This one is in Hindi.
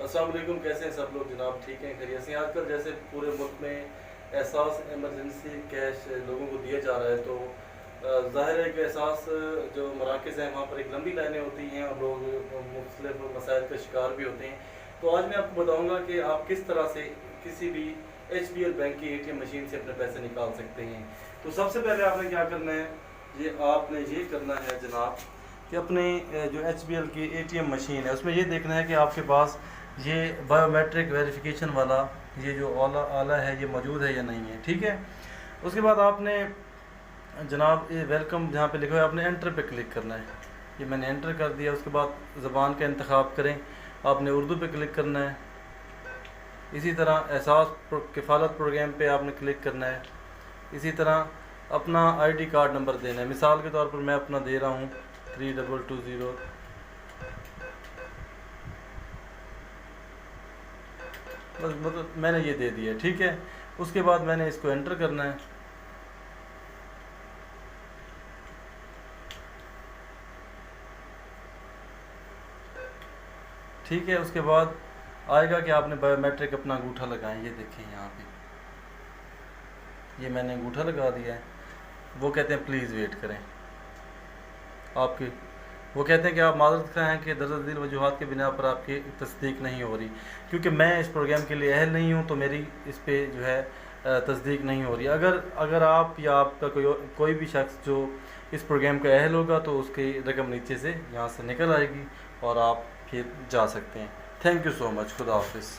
अस्सलाम वालेकुम, कैसे हैं सब लोग जनाब? ठीक हैं, खैरियत से हैं? आजकल जैसे पूरे मुल्क में एहसास इमरजेंसी कैश लोगों को दिया जा रहा है, तो ज़ाहिर है कि एहसास जो मराकज़ हैं वहाँ पर एक लंबी लाइनें होती हैं और लोग मुख्तलिफ मसाइल का शिकार भी होते हैं। तो आज मैं आपको बताऊँगा कि आप किस तरह से किसी भी HBL बैंक की ATM मशीन से अपने पैसे निकाल सकते हैं। तो सबसे पहले आपने क्या करना है, आपने ये करना है जनाब कि अपने जो HBL की ATM मशीन है उसमें ये देखना है कि आपके पास ये बायोमेट्रिक वेरिफिकेशन वाला ये जो आला है ये मौजूद है या नहीं है। ठीक है, उसके बाद आपने जनाब ये वेलकम जहाँ पे लिखा है आपने एंटर पे क्लिक करना है। ये मैंने एंटर कर दिया। उसके बाद ज़बान का इंतखाब करें, आपने उर्दू पे क्लिक करना है। इसी तरह एहसास किफ़ालत प्रोग्राम पे आपने क्लिक करना है। इसी तरह अपना ID कार्ड नंबर देना है। मिसाल के तौर पर मैं अपना दे रहा हूँ 3220। बस मतलब मैंने ये दे दिया। ठीक है, उसके बाद मैंने इसको एंटर करना है। ठीक है, उसके बाद आएगा कि आपने बायोमेट्रिक अपना अंगूठा लगाएं। ये देखें यहाँ पे ये मैंने अंगूठा लगा दिया है। वो कहते हैं प्लीज़ वेट करें। आपकी वो कहते हैं कि आप माज़रत खां हैं कि दर्ज वजूहात के बिना पर आपकी तस्दीक नहीं हो रही, क्योंकि मैं इस प्रोग्राम के लिए अहल नहीं हूँ तो मेरी इस पे जो है तस्दीक नहीं हो रही। अगर आप या आपका कोई भी शख्स जो इस प्रोग्राम का अहल होगा तो उसकी रकम नीचे से यहाँ से निकल आएगी और आप फिर जा सकते हैं। Thank you so much. खुदा हाफिज़।